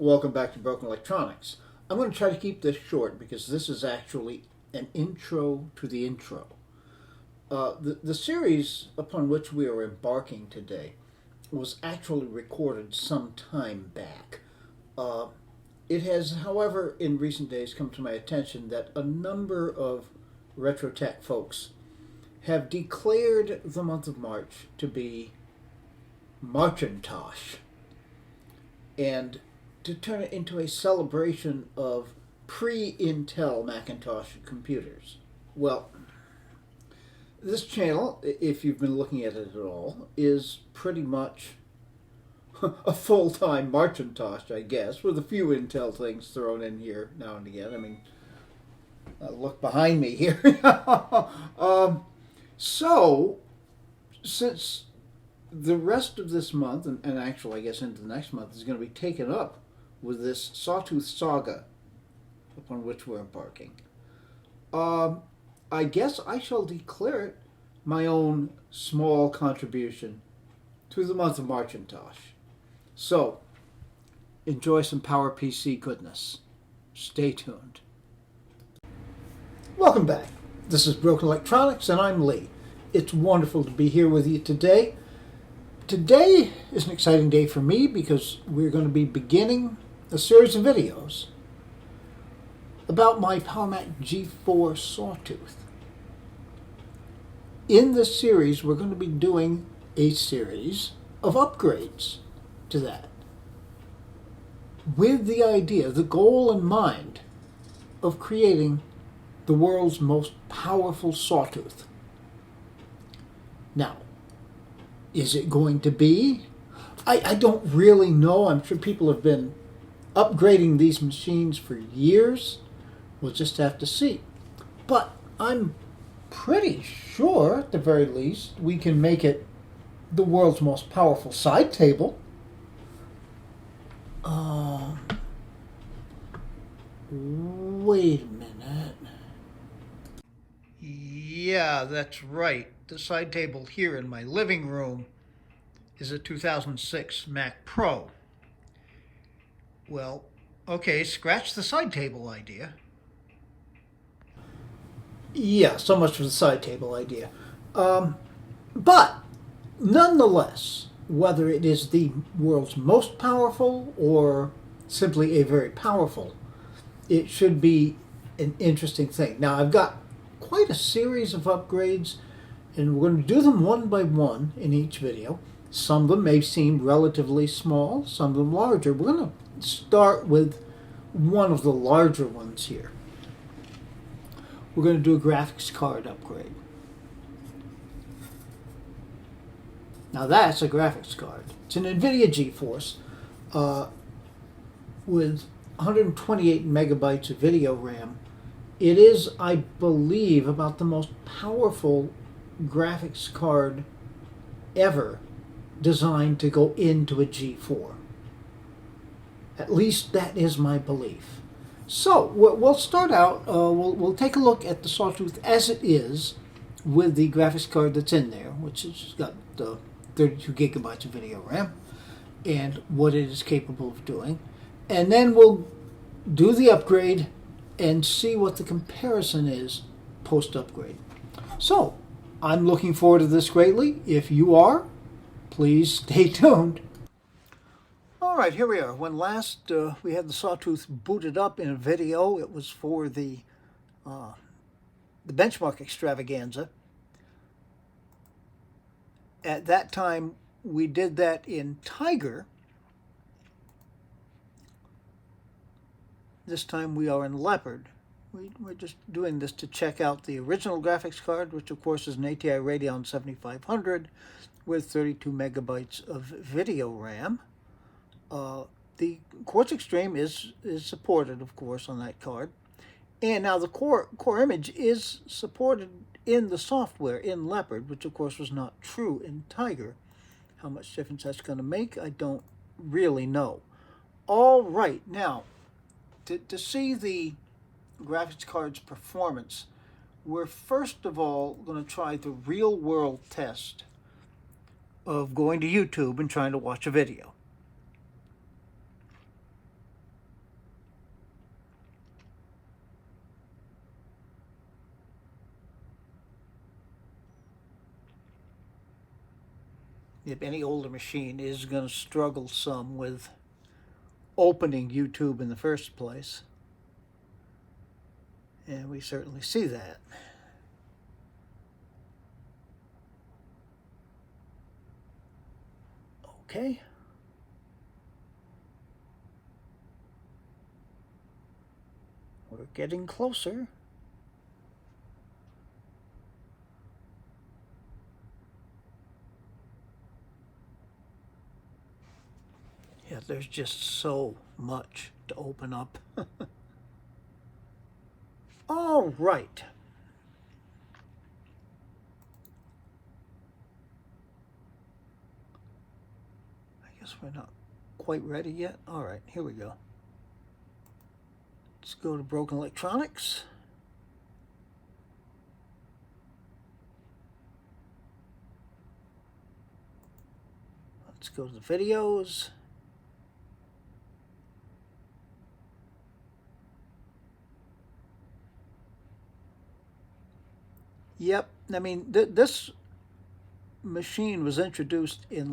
Welcome back to Broken Electronics. I'm going to try to keep this short because this is actually an intro to the intro. The series upon which we are embarking today was actually recorded some time back. It has, however, in recent days come to my attention that a number of retro tech folks have declared the month of March to be MARCHintosh, and to turn it into a celebration of pre-Intel Macintosh computers. Well, this channel, if you've been looking at it at all, is pretty much a full-time MARCHintosh, I guess, with a few Intel things thrown in here now and again. I mean, look behind me here. So, since the rest of this month, and actually I guess into the next month, is going to be taken up with this Sawtooth saga upon which we're embarking, I guess I shall declare it my own small contribution to the month of MARCHintosh. So, enjoy some PowerPC goodness. Stay tuned. Welcome back. This is Broken Electronics, and I'm Lee. It's wonderful to be here with you today. Today is an exciting day for me because we're going to be beginning a series of videos about my PowerMac G4 Sawtooth. In this series, we're going to be doing a series of upgrades to that, with the idea, the goal in mind, of creating the world's most powerful Sawtooth. Now, is it going to be? I don't really know. I'm sure people have been upgrading these machines for years. We'll just have to see. But I'm pretty sure, at the very least, we can make it the world's most powerful side table. Wait a minute. Yeah, that's right. The side table here in my living room is a 2006 Mac Pro. Well, okay, scratch the side table idea. Yeah, so much for the side table idea. But, nonetheless, whether it is the world's most powerful or simply a very powerful, it should be an interesting thing. Now, I've got quite a series of upgrades, and we're going to do them one by one in each video. Some of them may seem relatively small, some of them larger. We're going to start with one of the larger ones here. We're going to do a graphics card upgrade. Now that's a graphics card. It's an NVIDIA GeForce with 128 megabytes of video RAM. It is, I believe, about the most powerful graphics card ever designed to go into a G4. At least that is my belief. So we'll start out, we'll take a look at the Sawtooth as it is with the graphics card that's in there, which has got 32 gigabytes of video RAM, and what it is capable of doing. And then we'll do the upgrade and see what the comparison is post-upgrade. So, I'm looking forward to this greatly. If you are, please stay tuned. All right, here we are. When last we had the Sawtooth booted up in a video, it was for the benchmark extravaganza. At that time, we did that in Tiger. This time we are in Leopard. We're just doing this to check out the original graphics card, which of course is an ATI Radeon 7500 with 32 megabytes of video RAM. The Quartz Extreme is supported, of course, on that card. And now the core image is supported in the software in Leopard, which of course was not true in Tiger. How much difference that's going to make, I don't really know. All right, now, to see the graphics card's performance, we're first of all going to try the real-world test of going to YouTube and trying to watch a video. any older machine is going to struggle some with opening YouTube in the first place. And we certainly see that. Okay. We're getting closer. Yeah, there's just so much to open up. All right. I guess we're not quite ready yet. All right, here we go. Let's go to Broken Electronics. Let's go to the videos. Yep, I mean, this machine was introduced in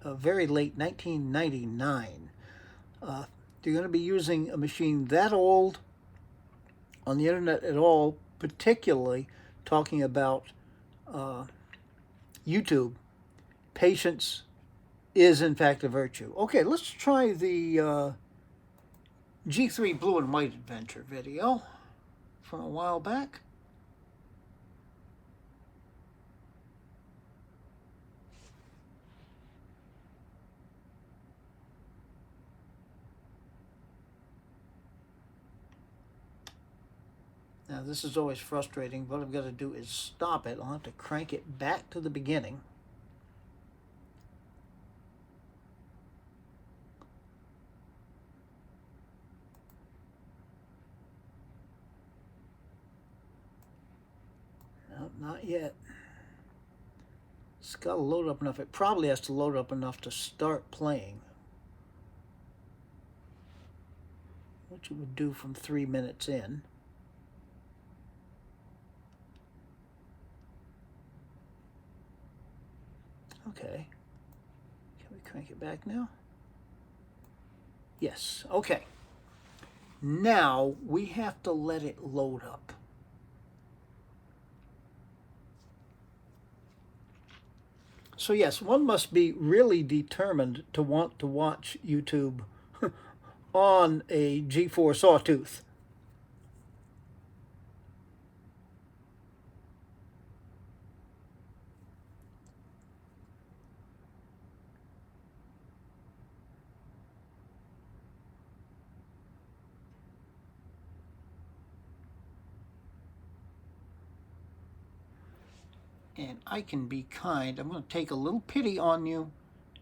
very late 1999. You're going to be using a machine that old on the internet at all, particularly talking about YouTube. Patience is in fact a virtue. Okay, let's try the G3 Blue and White Adventure video from a while back. Now this is always frustrating. What I've got to do is stop it. I'll have to crank it back to the beginning. Nope, not yet. It's got to load up enough. It probably has to load up enough to start playing, which it would do from 3 minutes in. Okay. Can we crank it back now? Yes. Okay. Now we have to let it load up. So yes, one must be really determined to want to watch YouTube on a G4 Sawtooth. And I can be kind. I'm going to take a little pity on you,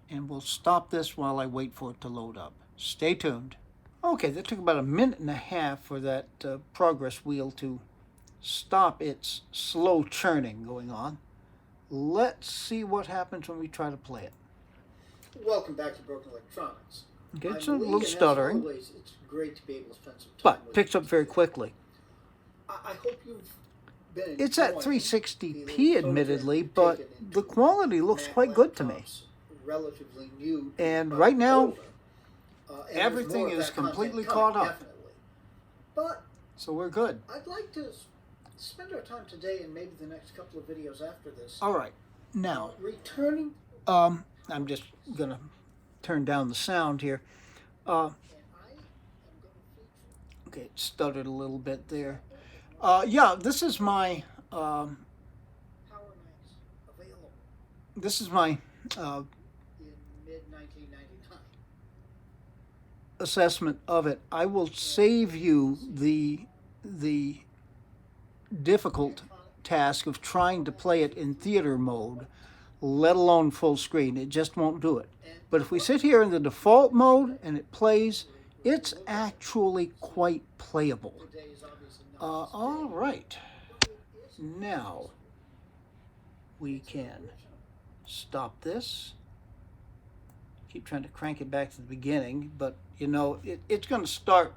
and we'll stop this while I wait for it to load up. Stay tuned. Okay, that took about 1.5 minutes for that progress wheel to stop its slow churning going on. Let's see what happens when we try to play it. Welcome back to Broken Electronics. Okay, it's a little stuttering. As always, it's great to be able to spend some time but picks up very quickly. I hope you've been It's at 360p, admittedly, but the quality looks quite good to me. Relatively new. And right now, everything is completely caught up. Definitely. But so we're good. I'd like to spend our time today and maybe the next couple of videos after this. All right. Now, returning. I'm just going to turn down the sound here. Okay, it stuttered a little bit there. Yeah, this is my this is my in mid-1999 assessment of it. I will save you the difficult task of trying to play it in theater mode, let alone full screen. It just won't do it. But if we sit here in the default mode and it plays, it's actually quite playable. All right. Now we can stop this. Keep trying to crank it back to the beginning, but you know it's going to start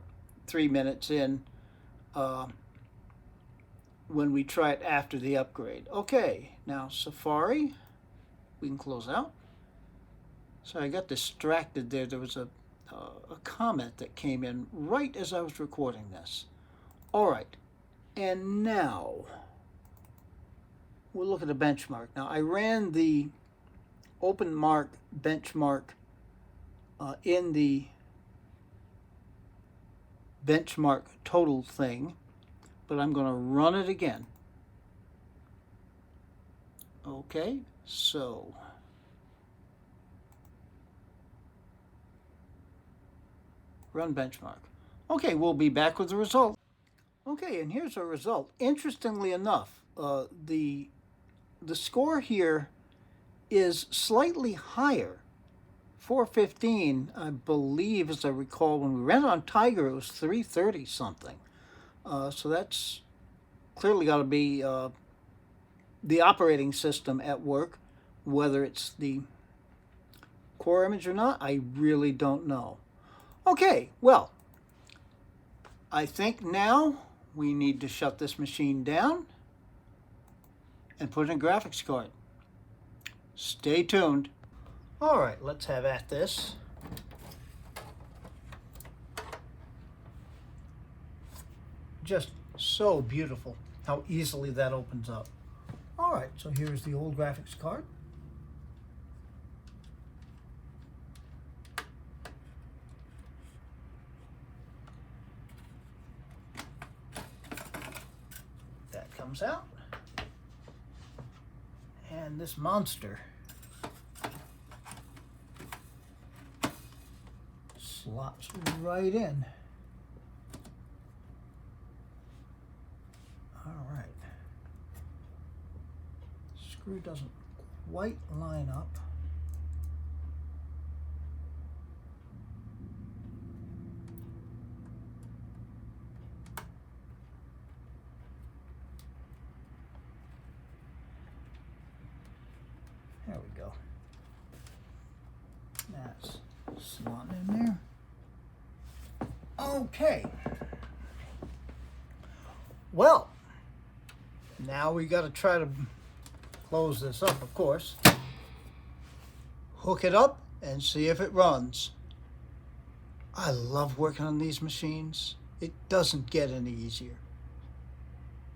3 minutes in when we try it after the upgrade. Okay, now Safari. we can close out. So I got distracted there. There was a comment that came in right as I was recording this. All right, and now we'll look at a benchmark. Now I ran the OpenMark benchmark in the benchmark total thing, but I'm going to run it again. Okay, so run benchmark. Okay, we'll be back with the result. Okay, and here's our result. Interestingly enough, the score here is slightly higher. 415, I believe, as I recall, when we ran it on Tiger, it was 330 something. So that's clearly got to be the operating system at work. Whether it's the core image or not, I really don't know. Okay, well, I think now we need to shut this machine down and put in a graphics card. Stay tuned. All right, let's have at this. Just so beautiful how easily that opens up. All right, so here's the old graphics card. That comes out. And this monster slots right in. All right. Screw doesn't quite line up. There we go. That's slotting in there. Okay. Well, now we got to try to close this up, of course. Hook it up and see if it runs. I love working on these machines. It doesn't get any easier.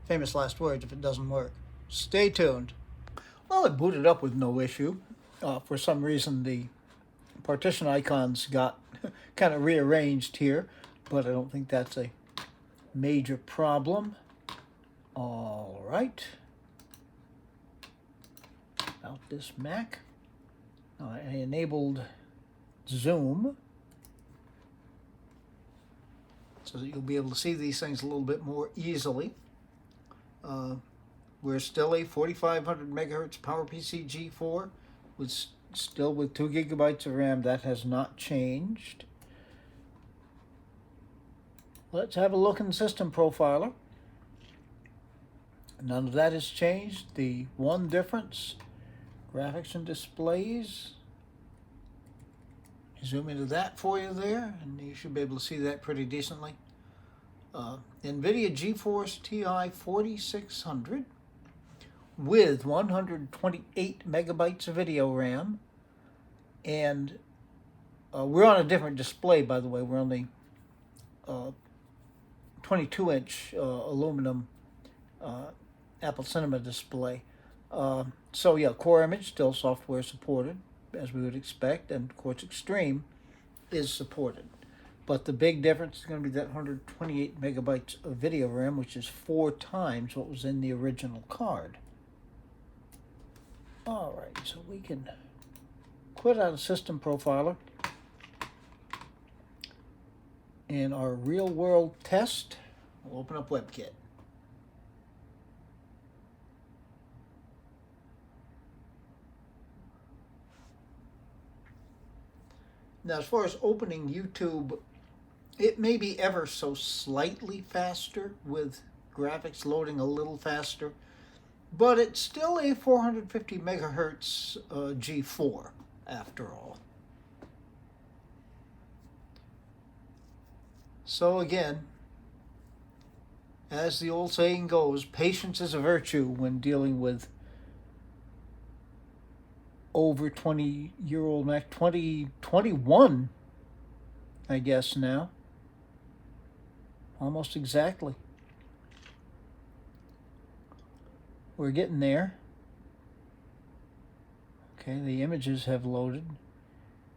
Famous last words if it doesn't work. Stay tuned. Well, it booted up with no issue. For some reason, the partition icons got kind of rearranged here, but I don't think that's a major problem. All right. About this Mac. I enabled Zoom so that you'll be able to see these things a little bit more easily. We're still a 4500 megahertz PowerPC G4 with still with 2 gigabytes of RAM. That has not changed. Let's have a look in the System Profiler. None of that has changed. The one difference, graphics and displays. Zoom into that for you there, and you should be able to see that pretty decently. NVIDIA GeForce TI 4600 with 128 megabytes of video RAM, and we're on a different display, by the way. We're on the 22-inch aluminum Apple Cinema display. So yeah, core image still software supported, as we would expect, and Quartz Extreme is supported. But the big difference is going to be that 128 megabytes of video RAM, which is 4 times what was in the original card. All right, so we can quit out of System Profiler. In our real-world test, we'll open up WebKit. Now, as far as opening YouTube, it may be ever so slightly faster with graphics loading a little faster, but it's still a 450 megahertz G4 after all. So again, as the old saying goes, patience is a virtue when dealing with over 20-year-old Mac, 2021, I guess now. Almost exactly. We're getting there. Okay, the images have loaded.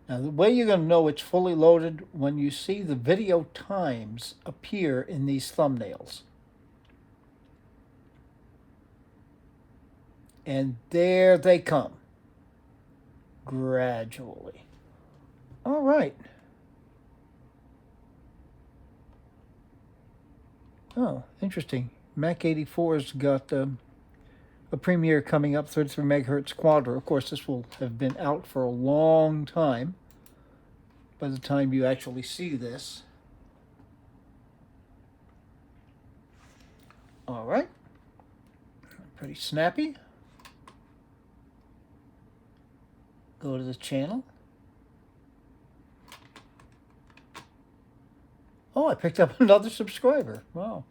Now, the way you're going to know it's fully loaded when you see the video times appear in these thumbnails. And there they come. Gradually. All right. Oh, interesting. Mac 84's got a premiere coming up, 33 megahertz quadro. Of course, this will have been out for a long time by the time you actually see this. All right. Pretty snappy. Go to the channel. Oh, I picked up another subscriber. Wow.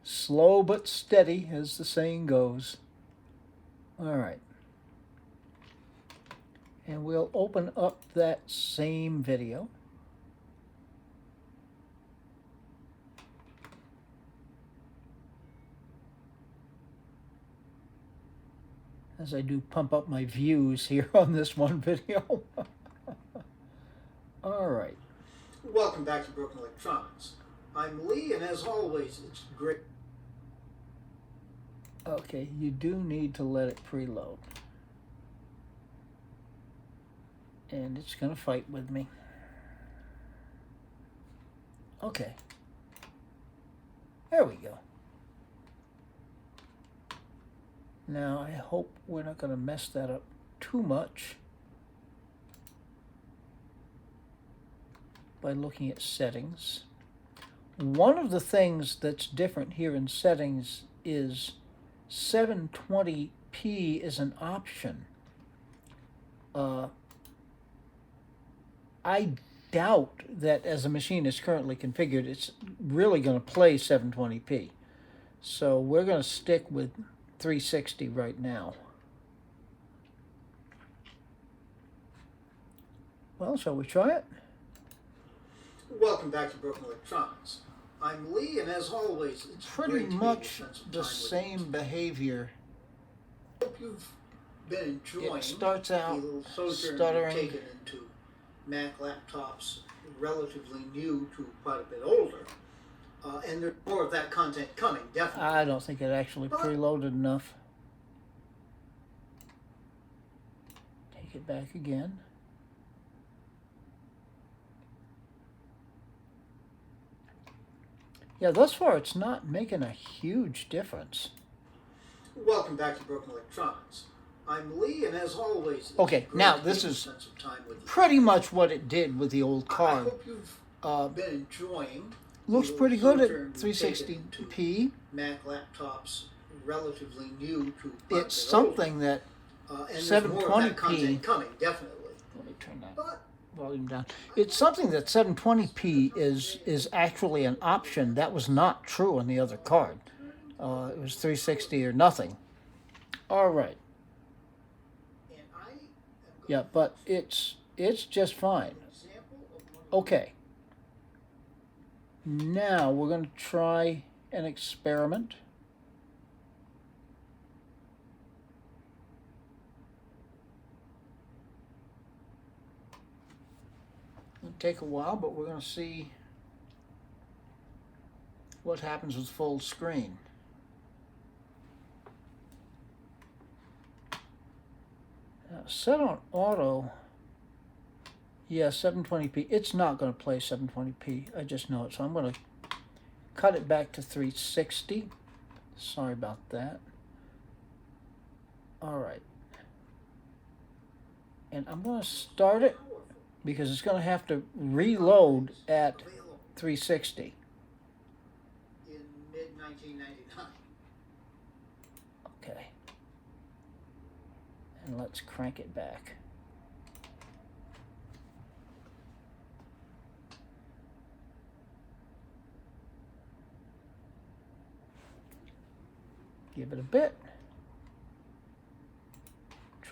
Slow but steady, as the saying goes. All right. And we'll open up that same video. As I do pump up my views here on this one video. All right. Welcome back to Broken Electronics. I'm Lee, and as always, it's great. Okay, you do need to let it preload. And it's going to fight with me. Okay. There we go. Now, I hope we're not going to mess that up too much by looking at settings. One of the things that's different here in settings is 720p is an option. I doubt that as the machine is currently configured, it's really going to play 720p. So we're going to stick with 360 right now. Well, shall we try it? Welcome back to Broken Electronics. I'm Lee, and as always, it's Pretty great to much be able to spend some the time same with behavior. you. Hope you've been enjoying It starts out the little sojourn stuttering. you've taken into Mac laptops, relatively new to quite a bit older. And there's more of that content coming, definitely. I don't think it actually preloaded enough. Take it back again. Yeah, thus far it's not making a huge difference. Welcome back to Broken Electronics. I'm Lee, and as always, it's Okay, great now to this be able is to spend some time with you. pretty much what it did with the old I card. hope you've been enjoying. Looks the pretty good at sojourn you've taken into 360p. Mac laptops, relatively new to quite a It's bit something that older. And there's more of that 720p. content coming, definitely. Let me turn that But volume down. It's something that 720p is actually an option. That was not true on the other card. It was 360 or nothing. All right. Yeah, but it's just fine. Okay. Now we're going to try an experiment. It'll take a while, but we're going to see what happens with full screen. Now, set on auto. Yeah, 720p. It's not going to play 720p. I just know it. So I'm going to cut it back to 360. Sorry about that. All right. And I'm going to start it because it's going to have to reload at 360. in mid-1999. Okay. And let's crank it back. Give it a bit.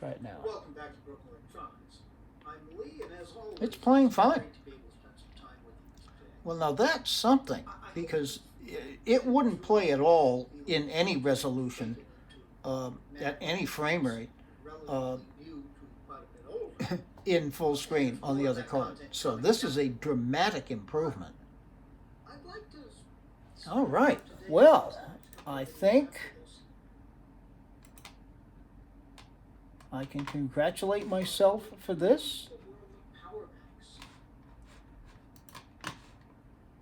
right now. Welcome back to Broken Electronics. I'm Lee, and as always, It's playing it's fine. great to be able to spend some time with you today. Well, now that's something, because it wouldn't play at all in any resolution, at any frame rate, Relatively new to quite a bit older. in full screen on the other card. So this is a dramatic improvement. I'd like to All right. Well, I think I can congratulate myself for this. the world of power banks.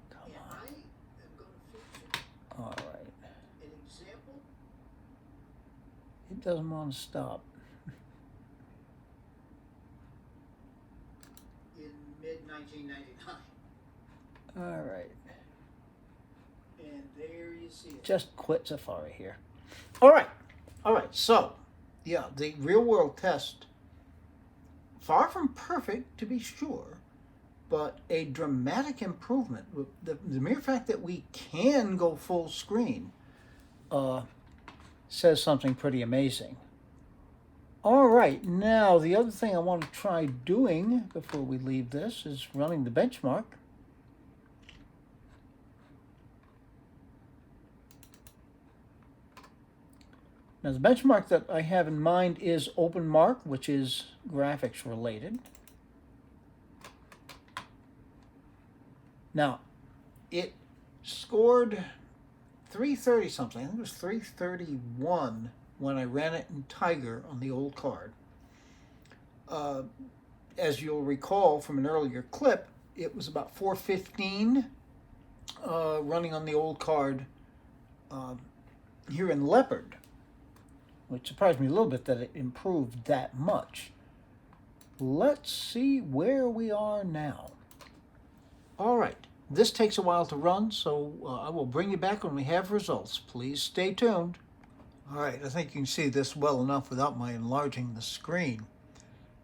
Come And on. I am going to feature All right. an example It doesn't want to stop. in mid-1999. All right. And there you see it. Just quit Safari here. All right. All right. So, yeah, the real world test, far from perfect to be sure, but a dramatic improvement. The mere fact that we can go full screen says something pretty amazing. All right. Now, the other thing I want to try doing before we leave this is running the benchmark. Now, the benchmark that I have in mind is OpenMark, which is graphics related. Now, it scored 330 something. I think it was 331 when I ran it in Tiger on the old card. As you'll recall from an earlier clip, it was about 415 running on the old card here in Leopard, which surprised me a little bit that it improved that much. Let's see where we are now. All right, this takes a while to run, so I will bring you back when we have results. Please stay tuned. All right, I think you can see this well enough without my enlarging the screen.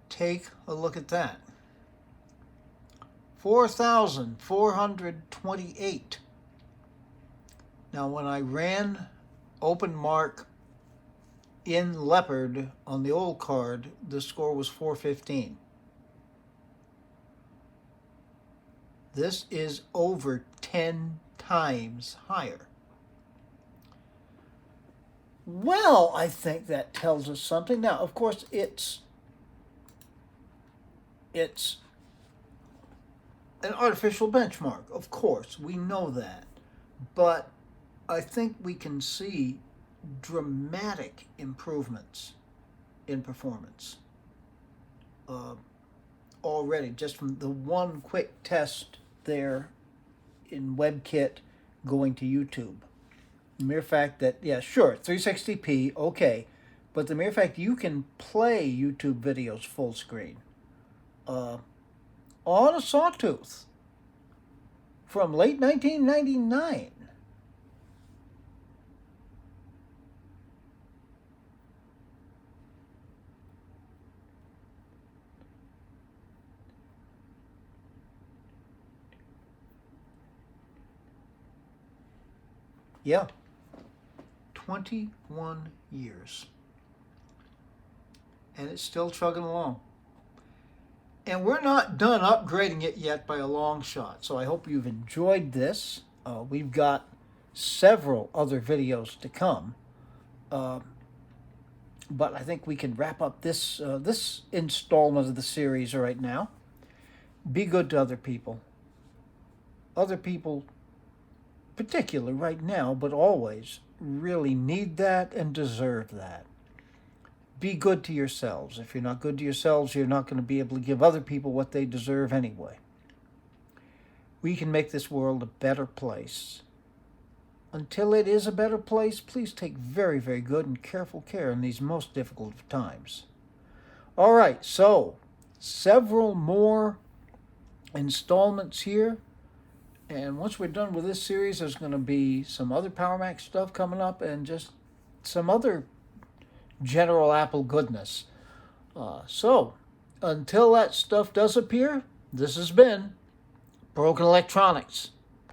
Take a look at that. 4,428. Now, when I ran OpenMark in Leopard on the old card, the score was 415. This is over 10 times higher. Well, I think that tells us something. Now, of course, it's an artificial benchmark. Of course, we know that. But I think we can see dramatic improvements in performance already, just from the one quick test there in WebKit going to YouTube. The mere fact that, yeah, sure, 360p, okay, but the mere fact you can play YouTube videos full screen on a Sawtooth from late 1999. Yeah, 21 years. And it's still chugging along. And we're not done upgrading it yet by a long shot. So I hope you've enjoyed this. We've got several other videos to come. But I think we can wrap up this installment of the series right now. Be good to other people. Other people, particularly right now, but always, really need that and deserve that. Be good to yourselves. If you're not good to yourselves, you're not going to be able to give other people what they deserve anyway. We can make this world a better place. Until it is a better place, please take very, very good and careful care in these most difficult of times. All right, so several more installments here. And once we're done with this series, there's going to be some other PowerMac stuff coming up and just some other general Apple goodness. So, until that stuff does appear, this has been Broken Electronics.